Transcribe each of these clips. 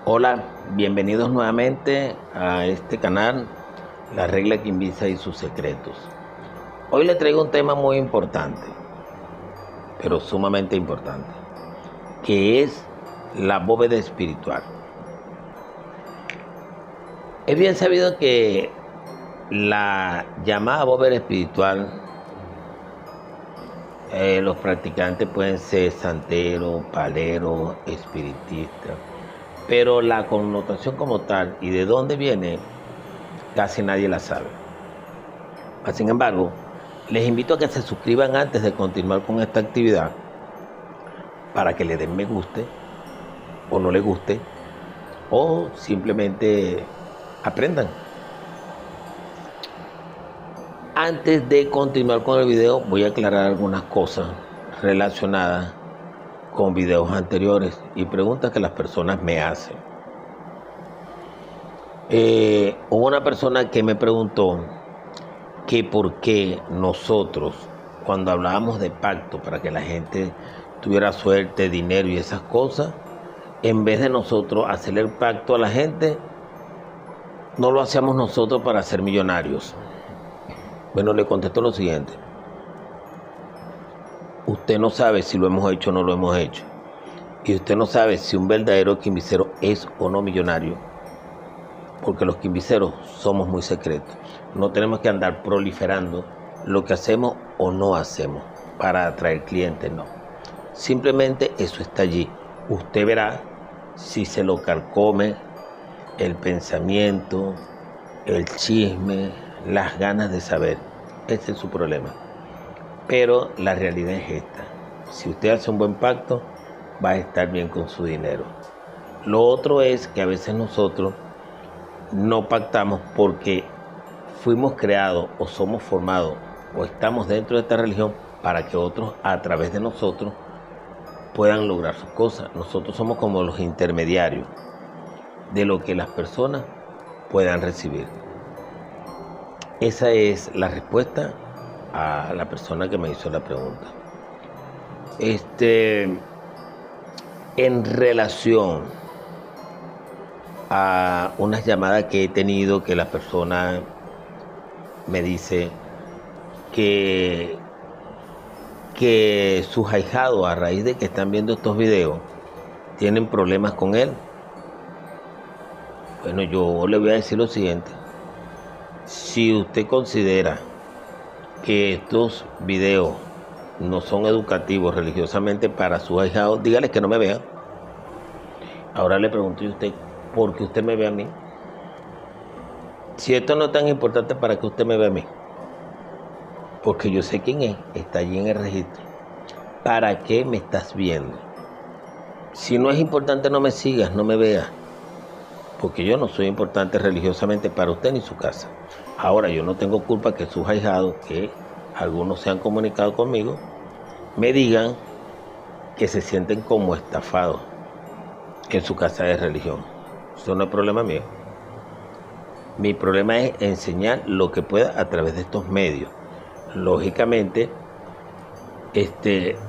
Hola, bienvenidos nuevamente a este canal, La Regla Quimbisa y sus secretos. Hoy le traigo un tema muy importante, pero sumamente importante, que es la bóveda espiritual. Es bien sabido que la llamada bóveda espiritual, los practicantes pueden ser santeros, paleros, espiritistas, pero la connotación como tal y de dónde viene, casi nadie la sabe. Sin embargo, les invito a que se suscriban antes de continuar con esta actividad para que le den me guste o no les guste o simplemente aprendan. Antes de continuar con el video voy a aclarar algunas cosas relacionadas con videos anteriores y preguntas que las personas me hacen. Hubo una persona que me preguntó que por qué nosotros, cuando hablábamos de pacto para que la gente tuviera suerte, dinero y esas cosas, en vez de nosotros hacerle el pacto a la gente, no lo hacíamos nosotros para ser millonarios. Bueno, le contesto lo siguiente. Usted no sabe si lo hemos hecho o no lo hemos hecho. Y usted no sabe si un verdadero quimbicero es o no millonario. Porque los quimbiceros somos muy secretos. No tenemos que andar proliferando lo que hacemos o no hacemos para atraer clientes, no. Simplemente eso está allí. Usted verá si se lo carcome el pensamiento, el chisme, las ganas de saber. Ese es su problema. Pero la realidad es esta. Si usted hace un buen pacto, va a estar bien con su dinero. Lo otro es que a veces nosotros no pactamos porque fuimos creados o somos formados o estamos dentro de esta religión para que otros a través de nosotros puedan lograr sus cosas. Nosotros somos como los intermediarios de lo que las personas puedan recibir. Esa es la respuesta a la persona que me hizo la pregunta. En relación a unas llamadas que he tenido que la persona me dice que sus ahijados, a raíz de que están viendo estos videos, tienen problemas con él. Bueno, yo le voy a decir lo siguiente. Si usted considera que estos videos no son educativos religiosamente para sus ahijados, dígale que no me vean. Ahora le pregunto a usted, ¿por qué usted me ve a mí? Si esto no es tan importante, ¿para qué usted me ve a mí? Porque yo sé quién es, está allí en el registro. ¿Para qué me estás viendo? Si no es importante, no me sigas, no me veas. Porque yo no soy importante religiosamente para usted ni su casa. Ahora, yo no tengo culpa que sus ahijados, que algunos se han comunicado conmigo, me digan que se sienten como estafados en su casa de religión. Eso no es problema mío. Mi problema es enseñar lo que pueda a través de estos medios. Lógicamente,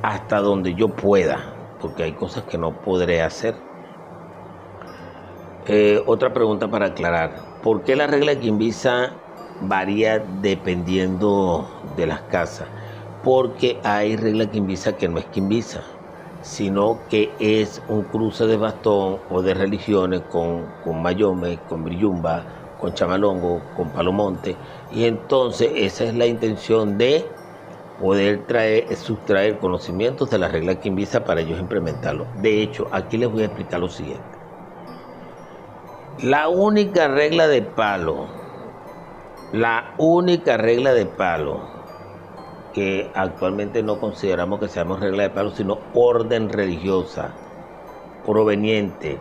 hasta donde yo pueda, porque hay cosas que no podré hacer. Otra pregunta para aclarar. ¿Por qué la regla de Quimbisa varía dependiendo de las casas? Porque hay regla Quimbisa que no es Quimbisa, sino que es un cruce de bastón o de religiones con Mayome, con Brillumba, con Chamalongo, con Palomonte. Y entonces esa es la intención de poder sustraer conocimientos de la regla Quimbisa para ellos implementarlo. De hecho, aquí les voy a explicar lo siguiente. La única regla de palo que actualmente no consideramos que seamos regla de palo, sino orden religiosa proveniente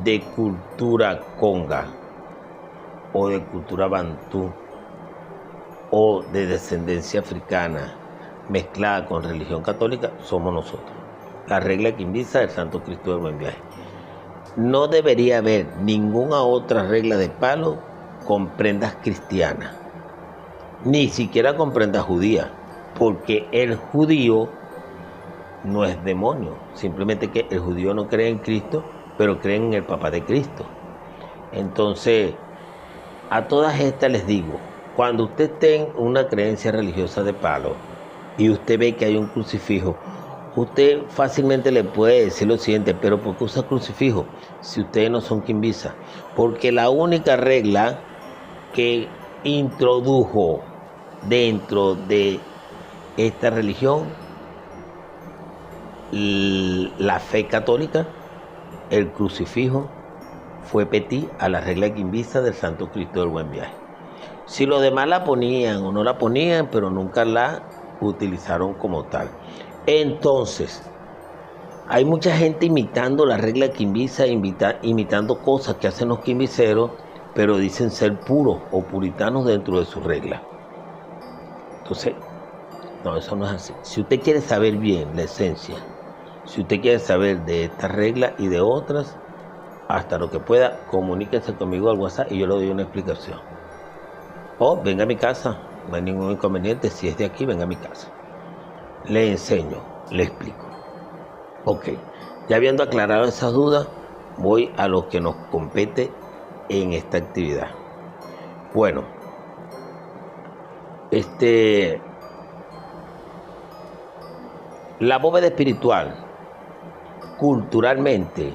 de cultura conga o de cultura bantú o de descendencia africana mezclada con religión católica, somos nosotros. La regla Quimbisa del Santo Cristo del Buen Viaje. No debería haber ninguna otra regla de palo con prendas cristianas, ni siquiera con prendas judías, porque el judío no es demonio, simplemente que el judío no cree en Cristo pero creen en el Papa de Cristo. Entonces, a todas estas les digo, cuando usted tenga una creencia religiosa de palo y usted ve que hay un crucifijo, usted fácilmente le puede decir lo siguiente: pero ¿por qué usa crucifijo si ustedes no son quimbisa? Porque la única regla que introdujo dentro de esta religión la fe católica, el crucifijo, fue petit a la regla quimbisa del Santo Cristo del Buen Viaje. Si los demás la ponían o no la ponían, pero nunca la utilizaron como tal. Entonces, hay mucha gente imitando la regla quimbisa, imitando cosas que hacen los quimbiceros, pero dicen ser puros o puritanos dentro de su regla. Entonces, no, eso no es así. Si usted quiere saber bien la esencia, si usted quiere saber de esta regla y de otras, hasta lo que pueda, comuníquese conmigo al WhatsApp y yo le doy una explicación. O venga a mi casa, no hay ningún inconveniente. Si es de aquí, venga a mi casa. Le enseño, le explico. Ok, ya habiendo aclarado esas dudas, voy a lo que nos compete en esta actividad. Bueno, la bóveda espiritual, culturalmente,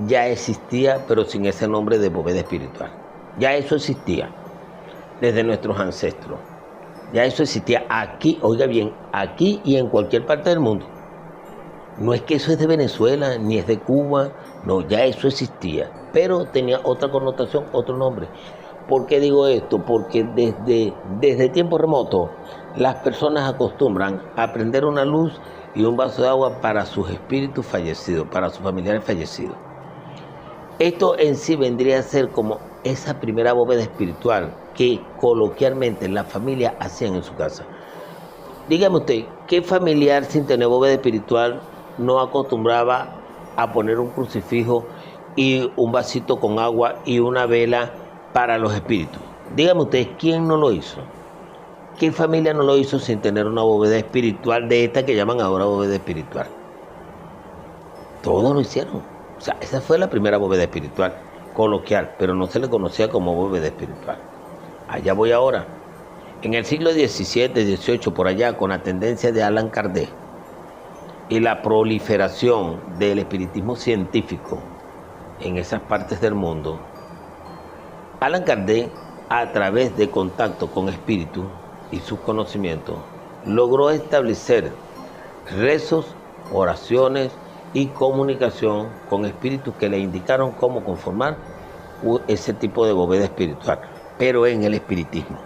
ya existía, pero sin ese nombre de bóveda espiritual. Ya eso existía desde nuestros ancestros. Ya eso existía aquí, oiga bien, aquí y en cualquier parte del mundo. No es que eso es de Venezuela, ni es de Cuba, no, ya eso existía, pero tenía otra connotación, otro nombre. ¿Por qué digo esto? Porque desde tiempo remoto las personas acostumbran a prender una luz y un vaso de agua para sus espíritus fallecidos, para sus familiares fallecidos. Esto en sí vendría a ser como esa primera bóveda espiritual que coloquialmente la familia hacían en su casa. Dígame usted, ¿qué familiar sin tener bóveda espiritual no acostumbraba a poner un crucifijo y un vasito con agua y una vela para los espíritus? Dígame usted, ¿quién no lo hizo? ¿Qué familia no lo hizo sin tener una bóveda espiritual de esta que llaman ahora bóveda espiritual? Todos lo hicieron. O sea, esa fue la primera bóveda espiritual coloquial, pero no se le conocía como bóveda espiritual. Allá voy ahora. En el siglo XVII, XVIII, por allá, con la tendencia de Allan Kardec y la proliferación del espiritismo científico en esas partes del mundo, Allan Kardec, a través de contacto con espíritus y sus conocimientos, logró establecer rezos, oraciones y comunicación con espíritus que le indicaron cómo conformar ese tipo de bóveda espiritual, pero en el espiritismo.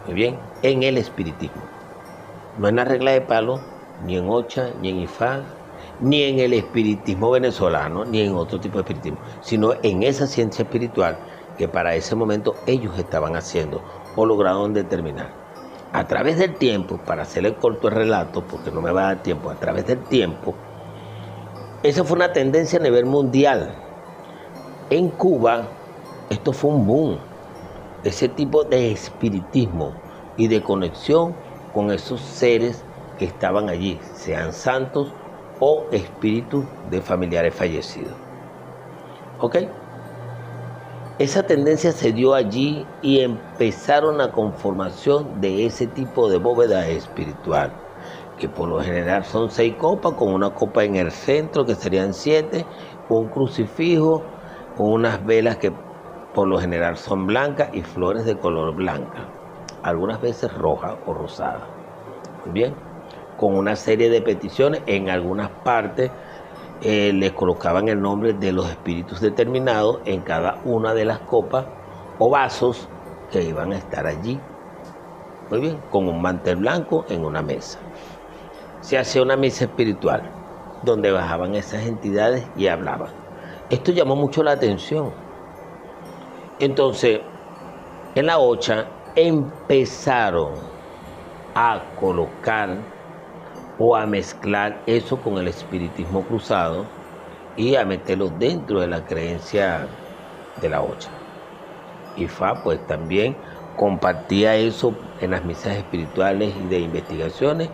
Muy bien, en el espiritismo. No en la regla de palo, ni en Ocha, ni en Ifá, ni en el espiritismo venezolano, ni en otro tipo de espiritismo, sino en esa ciencia espiritual que para ese momento ellos estaban haciendo o lograron determinar. A través del tiempo, para hacerle corto el relato, porque no me va a dar tiempo, a través del tiempo, esa fue una tendencia a nivel mundial. En Cuba, esto fue un boom, ese tipo de espiritismo y de conexión con esos seres que estaban allí, sean santos o espíritus de familiares fallecidos. ¿Ok? Esa tendencia se dio allí y empezaron la conformación de ese tipo de bóveda espiritual, que por lo general son 6 copas, con una copa en el centro, que serían 7, un crucifijo, con unas velas que por lo general son blancas y flores de color blanca, algunas veces roja o rosada. Muy bien, con una serie de peticiones, en algunas partes les colocaban el nombre de los espíritus determinados en cada una de las copas o vasos que iban a estar allí. Muy bien, con un mantel blanco en una mesa. Se hacía una misa espiritual donde bajaban esas entidades y hablaban. Esto llamó mucho la atención. Entonces, en la Ocha empezaron a colocar o a mezclar eso con el espiritismo cruzado y a meterlo dentro de la creencia de la Ocha. Ifá pues también compartía eso en las misas espirituales y de investigaciones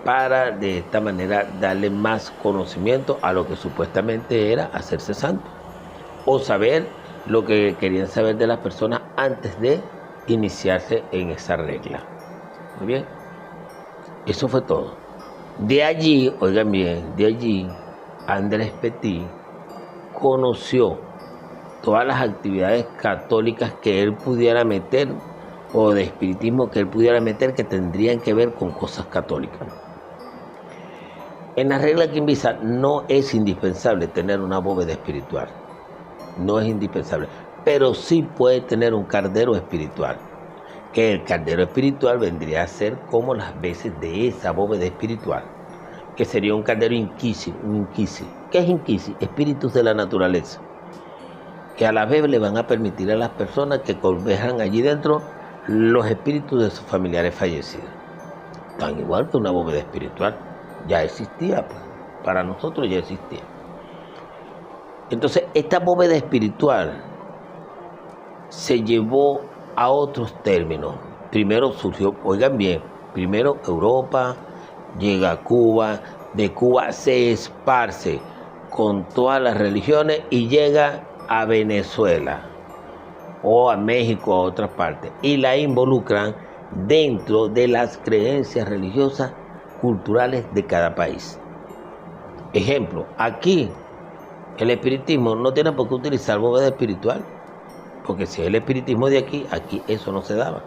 para de esta manera darle más conocimiento a lo que supuestamente era hacerse santo o saber lo que querían saber de las personas antes de iniciarse en esa regla. Muy bien, eso fue todo. De allí, oigan bien, de allí Andrés Petit conoció todas las actividades católicas que él pudiera meter o de espiritismo que él pudiera meter que tendrían que ver con cosas católicas. En la regla Quimbisa no es indispensable tener una bóveda espiritual, no es indispensable, pero sí puede tener un cardero espiritual, que el cardero espiritual vendría a ser como las veces de esa bóveda espiritual, que sería un cardero inquisi. ¿Qué es inquisi? Espíritus de la naturaleza, que a la vez le van a permitir a las personas que converjan allí dentro los espíritus de sus familiares fallecidos. Tan igual que una bóveda espiritual, ya existía, pues, para nosotros ya existía. Entonces, esta bóveda espiritual se llevó a otros términos. Primero surgió, oigan bien, primero Europa, llega a Cuba, de Cuba se esparce con todas las religiones y llega a Venezuela o a México, a otras partes, y la involucran dentro de las creencias religiosas culturales de cada país. Ejemplo, aquí el espiritismo no tiene por qué utilizar bóveda espiritual, porque si es el espiritismo de aquí eso no se daba.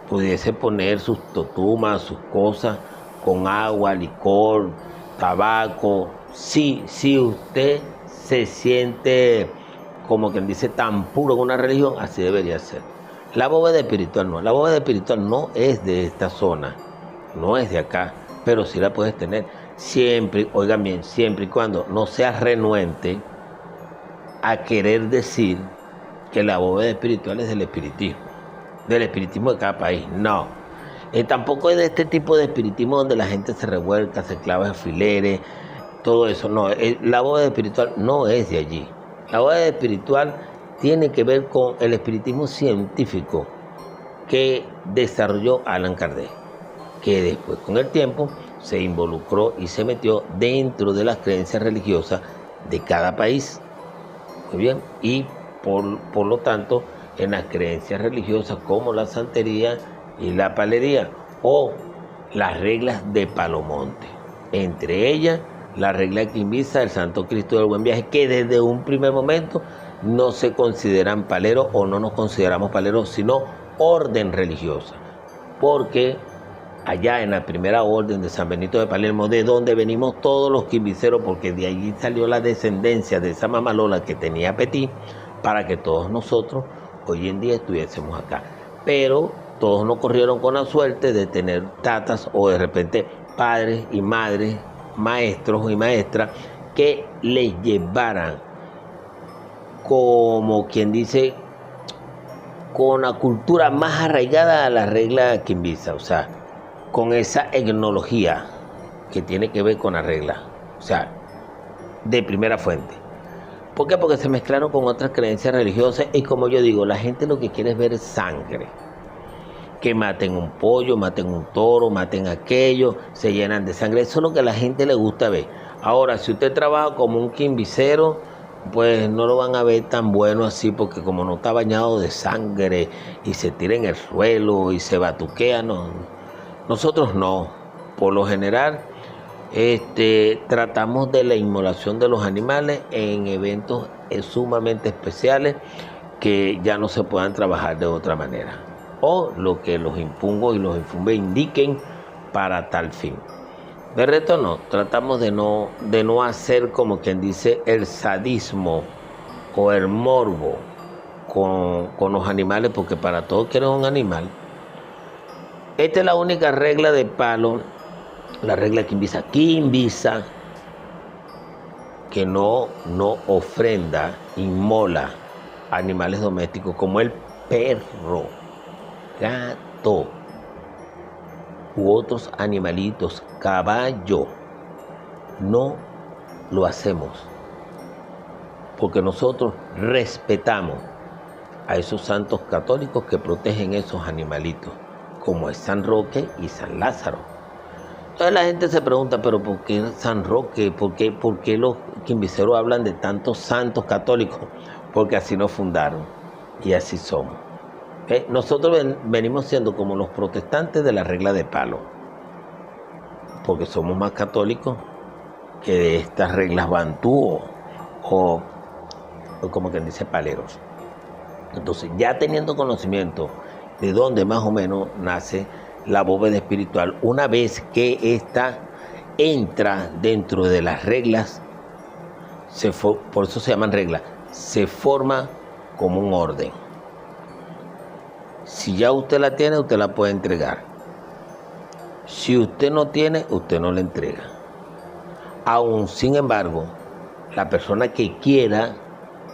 Pudiese poner sus totumas, sus cosas, con agua, licor, tabaco. Si usted se siente, como quien dice, tan puro en una religión, así debería ser. La bóveda espiritual no. La bóveda espiritual no es de esta zona, no es de acá, pero sí la puedes tener. Siempre, oigan bien, siempre y cuando no seas renuente a querer decir que la bóveda espiritual es del espiritismo de cada país. No. Tampoco es de este tipo de espiritismo donde la gente se revuelca, se clava alfileres, todo eso. No, la bóveda espiritual no es de allí. La bóveda espiritual tiene que ver con el espiritismo científico que desarrolló Allan Kardec, que después con el tiempo se involucró y se metió dentro de las creencias religiosas de cada país. Muy bien, y por lo tanto, en las creencias religiosas como la santería y la palería o las reglas de Palomonte, entre ellas la regla Quimbisa del Santo Cristo del Buen Viaje, que desde un primer momento no se consideran paleros o no nos consideramos paleros, sino orden religiosa, porque allá en la primera orden de San Benito de Palermo, de donde venimos todos los quimbiceros, porque de allí salió la descendencia de esa mamalola que tenía Petit, para que todos nosotros hoy en día estuviésemos acá. Pero todos no corrieron con la suerte de tener tatas o de repente padres y madres, maestros y maestras que les llevaran, como quien dice, con la cultura más arraigada a la regla quimbisa, o sea, con esa etnología que tiene que ver con la regla, o sea, de primera fuente. ¿Por qué? Porque se mezclaron con otras creencias religiosas y, como yo digo, la gente lo que quiere es ver sangre. Que maten un pollo, maten un toro, maten aquello, se llenan de sangre. Eso es lo que a la gente le gusta ver. Ahora, si usted trabaja como un quimbicero, pues no lo van a ver tan bueno así, porque como no está bañado de sangre y se tira en el suelo y se batuquea, no. Nosotros no. Por lo general, tratamos de la inmolación de los animales en eventos sumamente especiales que ya no se puedan trabajar de otra manera, o lo que los impungos y los infumbe indiquen para tal fin. De resto no, tratamos de no hacer, como quien dice, el sadismo o el morbo con los animales, porque para todo quieren un animal. Esta es la única regla de palo, la regla Quimbisa, que no ofrenda, inmola animales domésticos como el perro, gato u otros animalitos, caballo. No lo hacemos porque nosotros respetamos a esos santos católicos que protegen esos animalitos, como es San Roque y San Lázaro. Entonces la gente se pregunta, pero ¿por qué San Roque? ¿Por qué los quimbiceros hablan de tantos santos católicos? Porque así nos fundaron y así somos. Nosotros venimos siendo como los protestantes de la regla de palo, porque somos más católicos que de estas reglas bantú o como quien dice paleros. Entonces, ya teniendo conocimiento de dónde más o menos nace la bóveda espiritual, una vez que ésta entra dentro de las reglas, por eso se llaman reglas, se forma como un orden. Si ya usted la tiene, usted la puede entregar. Si usted no tiene, usted no la entrega. Aún, sin embargo, la persona que quiera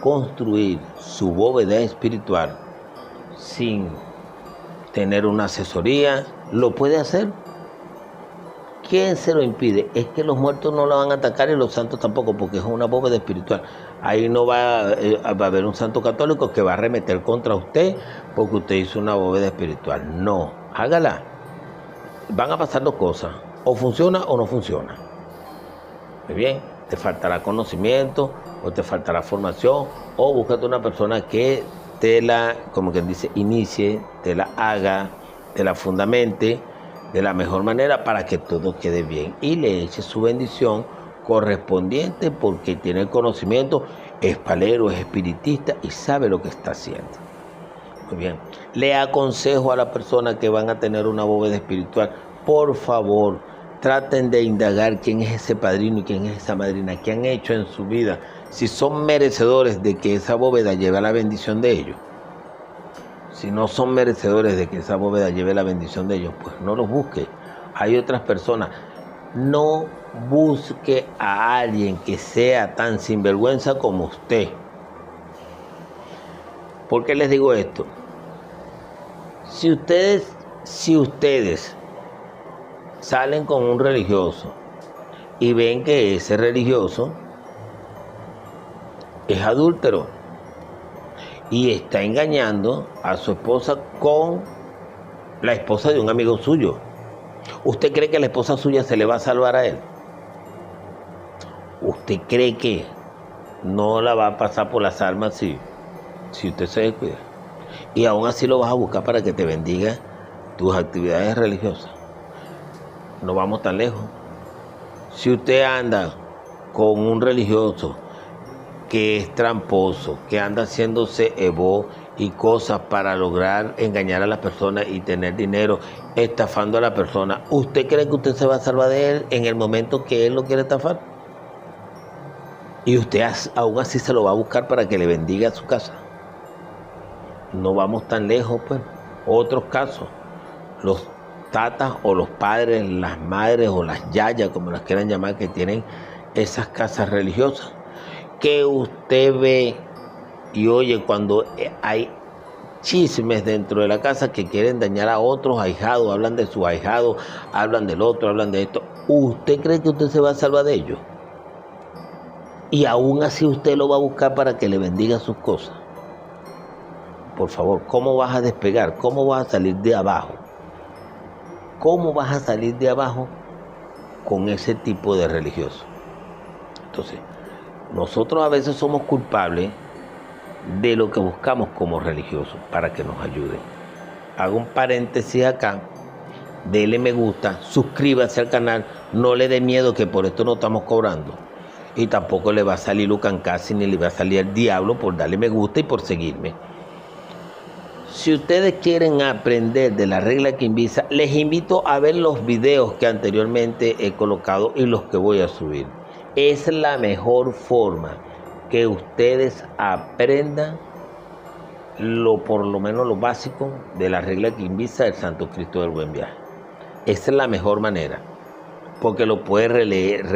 construir su bóveda espiritual sin tener una asesoría, lo puede hacer. ¿Quién se lo impide? Es que los muertos no la van a atacar y los santos tampoco, porque es una bóveda espiritual. Ahí no va a haber un santo católico que va a arremeter contra usted porque usted hizo una bóveda espiritual. No, hágala. Van a pasar dos cosas, o funciona o no funciona. Muy bien, te faltará conocimiento o te faltará formación, o búscate una persona que te la, como quien dice, inicie, te la haga, te la fundamente de la mejor manera para que todo quede bien y le eche su bendición correspondiente porque tiene el conocimiento, es palero, es espiritista y sabe lo que está haciendo. Muy bien, le aconsejo a las personas que van a tener una bóveda espiritual, por favor, traten de indagar quién es ese padrino y quién es esa madrina, qué han hecho en su vida, si son merecedores de que esa bóveda lleve a la bendición de ellos. Si no son merecedores de que esa bóveda lleve la bendición de ellos, pues no los busque. Hay otras personas. No busque a alguien que sea tan sinvergüenza como usted. ¿Por qué les digo esto? Si ustedes salen con un religioso y ven que ese religioso es adúltero y está engañando a su esposa con la esposa de un amigo suyo, ¿usted cree que la esposa suya se le va a salvar a él? ¿Usted cree que no la va a pasar por las armas si usted se descuida? Y aún así lo vas a buscar para que te bendiga tus actividades religiosas. No vamos tan lejos. Si usted anda con un religioso que es tramposo, que anda haciéndose evo y cosas para lograr engañar a las personas y tener dinero, estafando a la persona, ¿usted cree que usted se va a salvar de él en el momento que él lo quiere estafar? Y usted aún así se lo va a buscar para que le bendiga a su casa. No vamos tan lejos, pues. Otros casos, los tatas o los padres, las madres o las yayas, como las quieran llamar, que tienen esas casas religiosas, que usted ve y oye cuando hay chismes dentro de la casa que quieren dañar a otros ahijados, hablan de su ahijado, hablan del otro, hablan de esto. ¿Usted cree que usted se va a salvar de ellos? Y aún así usted lo va a buscar para que le bendiga sus cosas. Por favor, ¿cómo vas a despegar? ¿Cómo vas a salir de abajo? ¿Cómo vas a salir de abajo con ese tipo de religioso? Entonces, nosotros a veces somos culpables de lo que buscamos como religiosos para que nos ayuden. Hago un paréntesis acá, dele me gusta, suscríbase al canal, no le dé miedo que por esto no estamos cobrando. Y tampoco le va a salir Lucan casi ni le va a salir el diablo por darle me gusta y por seguirme. Si ustedes quieren aprender de la regla quimbisa, les invito a ver los videos que anteriormente he colocado y los que voy a subir. Es la mejor forma que ustedes aprendan por lo menos lo básico de la regla quimbisa del Santo Cristo del Buen Viaje. Esa es la mejor manera, porque lo puedes releer,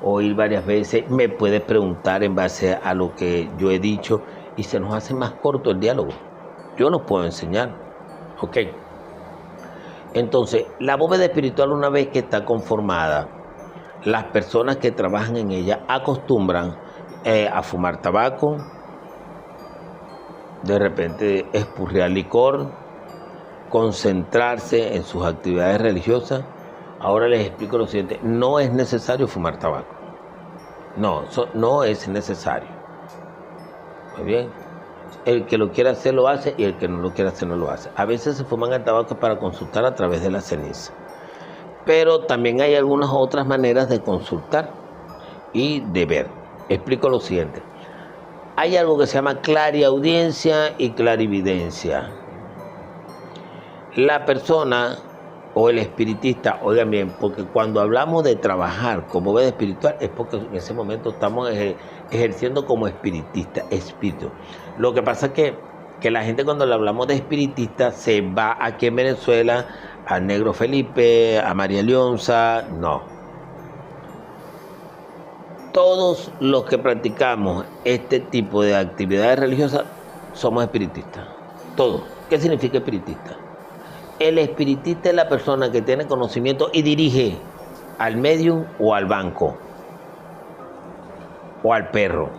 oír varias veces, me puedes preguntar en base a lo que yo he dicho y se nos hace más corto el diálogo. Yo los puedo enseñar, ¿ok? Entonces, la bóveda espiritual, una vez que está conformada, las personas que trabajan en ella acostumbran a fumar tabaco, de repente espurrear licor, concentrarse en sus actividades religiosas, Ahora les explico lo siguiente. No es necesario fumar tabaco. No, eso no es necesario. Muy bien. El que lo quiera hacer lo hace y el que no lo quiera hacer no lo hace. A veces se fuman el tabaco para consultar a través de la ceniza. Pero también hay algunas otras maneras de consultar y de ver. Explico lo siguiente. Hay algo que se llama clariaudiencia y clarividencia. La persona o el espiritista, oigan bien, porque cuando hablamos de trabajar como bóveda espiritual es porque en ese momento estamos ejerciendo como espiritista, espíritu. Lo que pasa es que la gente cuando le hablamos de espiritista se va aquí en Venezuela al Negro Felipe, a María Leonza, no. Todos los que practicamos este tipo de actividades religiosas somos espiritistas. Todos. ¿Qué significa espiritista? El espiritista es la persona que tiene conocimiento y dirige al medium o al banco o al perro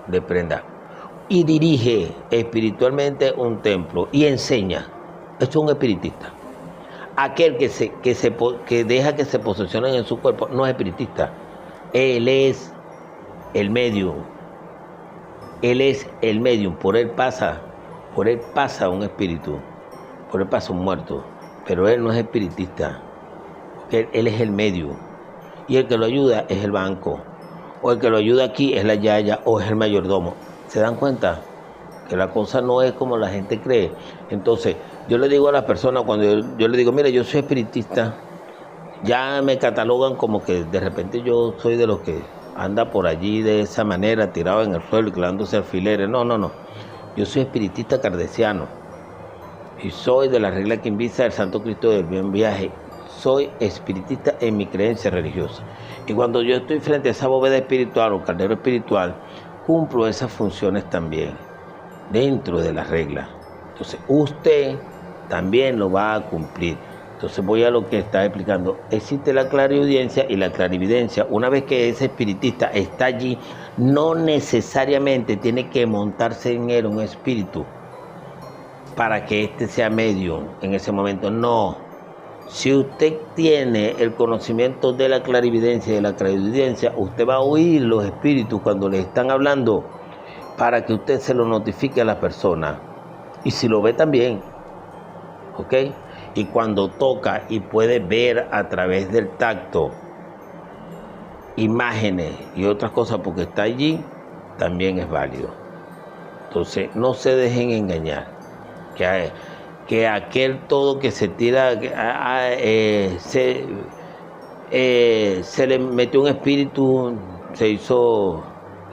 de prenda y dirige espiritualmente un templo y enseña. Esto es un espiritista. Aquel que deja que se posesionen en su cuerpo no es espiritista. Él es el medium. Él es el medium. Por él pasa un espíritu. Por él pasa un muerto. Pero él no es espiritista. Él es el medium. Y el que lo ayuda es el banco. O el que lo ayuda aquí es la yaya o es el mayordomo. ¿Se dan cuenta? Que la cosa no es como la gente cree. Entonces, yo le digo a las personas, cuando yo le digo, mire, yo soy espiritista, ya me catalogan como que de repente yo soy de los que anda por allí de esa manera, tirado en el suelo y clavándose alfileres. No. Yo soy espiritista cardesiano y soy de la regla que invita el Santo Cristo del Buen Viaje. Soy espiritista en mi creencia religiosa. Y cuando yo estoy frente a esa bóveda espiritual o caldero espiritual, cumplo esas funciones también dentro de la regla. Entonces, usted también lo va a cumplir. Entonces voy a lo que está explicando. Existe la clariaudiencia y la clarividencia. Una vez que ese espiritista está allí, no necesariamente tiene que montarse en él un espíritu para que éste sea medium en ese momento. No. Si usted tiene el conocimiento de la clarividencia y de la clariaudiencia, usted va a oír los espíritus cuando le están hablando para que usted se lo notifique a la persona. Y si lo ve también, ¿ok? Y cuando toca y puede ver a través del tacto imágenes y otras cosas porque está allí, también es válido. Entonces, no se dejen engañar. Que aquel todo que se tira, se le metió un espíritu, se hizo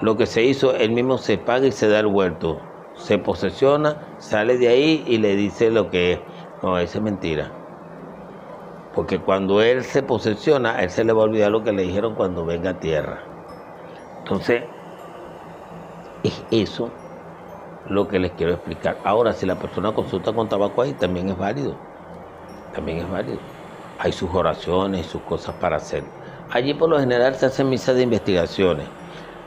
lo que se hizo, él mismo se paga y se da el vuelto. Se posesiona, sale de ahí y le dice lo que es. No, eso es mentira. Porque cuando él se posesiona, a él se le va a olvidar lo que le dijeron cuando venga a tierra. Entonces, es eso lo que les quiero explicar. Ahora, si la persona consulta con tabaco ahí, también es válido. También es válido. Hay sus oraciones, sus cosas para hacer. Allí por lo general se hacen misas de investigaciones.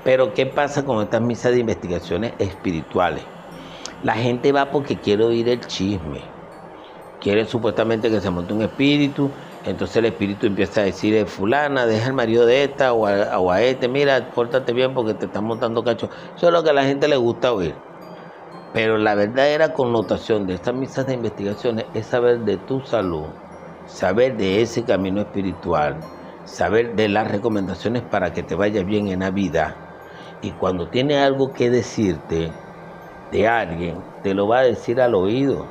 Pero ¿qué pasa con estas misas de investigaciones espirituales? La gente va porque quiere oír el chisme. Quiere supuestamente que se monte un espíritu. Entonces el espíritu empieza a decir, fulana, deja el marido de esta o a este, mira, pórtate bien porque te están montando cacho. Eso es lo que a la gente le gusta oír. Pero la verdadera connotación de estas misas de investigaciones es saber de tu salud, saber de ese camino espiritual, saber de las recomendaciones para que te vaya bien en la vida. Y cuando tiene algo que decirte de alguien, te lo va a decir al oído,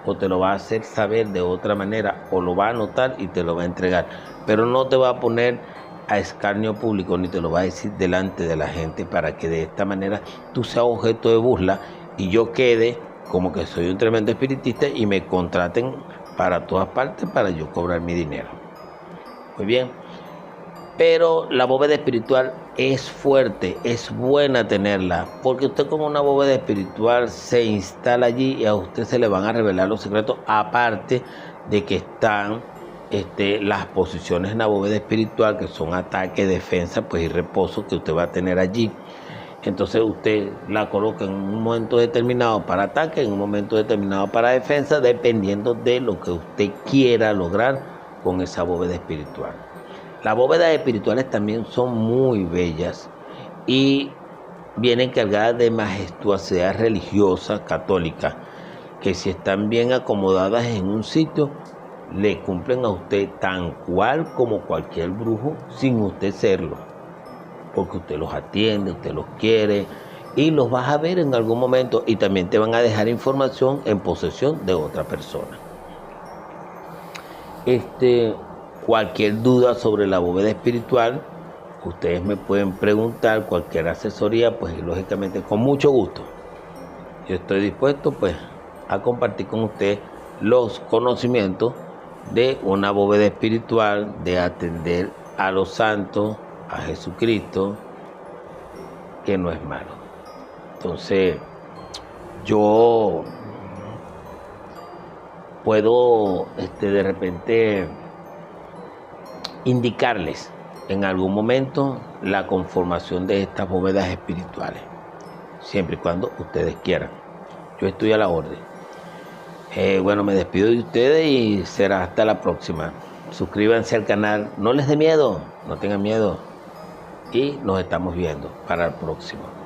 o te lo va a hacer saber de otra manera, o lo va a anotar y te lo va a entregar. Pero no te va a poner a escarnio público, ni te lo va a decir delante de la gente para que de esta manera tú seas objeto de burla y yo quede como que soy un tremendo espiritista y me contraten para todas partes para yo cobrar mi dinero. Muy bien. Pero la bóveda espiritual es fuerte, es buena tenerla, porque usted como una bóveda espiritual se instala allí y a usted se le van a revelar los secretos, aparte de que están las posiciones en la bóveda espiritual, que son ataque, defensa, pues y reposo que usted va a tener allí. Entonces usted la coloca en un momento determinado para ataque, en un momento determinado para defensa, dependiendo de lo que usted quiera lograr con esa bóveda espiritual. Las bóvedas espirituales también son muy bellas y vienen cargadas de majestuosidad religiosa católica, que si están bien acomodadas en un sitio, le cumplen a usted tan cual como cualquier brujo sin usted serlo, porque usted los atiende, usted los quiere y los vas a ver en algún momento, y también te van a dejar información en posesión de otra persona. Cualquier duda sobre la bóveda espiritual, ustedes me pueden preguntar, cualquier asesoría, pues lógicamente con mucho gusto. Yo estoy dispuesto pues a compartir con ustedes los conocimientos de una bóveda espiritual, de atender a los santos, a Jesucristo, que no es malo. Entonces, yo puedo de repente indicarles en algún momento la conformación de estas bóvedas espirituales, siempre y cuando ustedes quieran. Yo estoy a la orden. Bueno, me despido de ustedes y será hasta la próxima. Suscríbanse al canal, no les dé miedo, no tengan miedo, y nos estamos viendo para el próximo.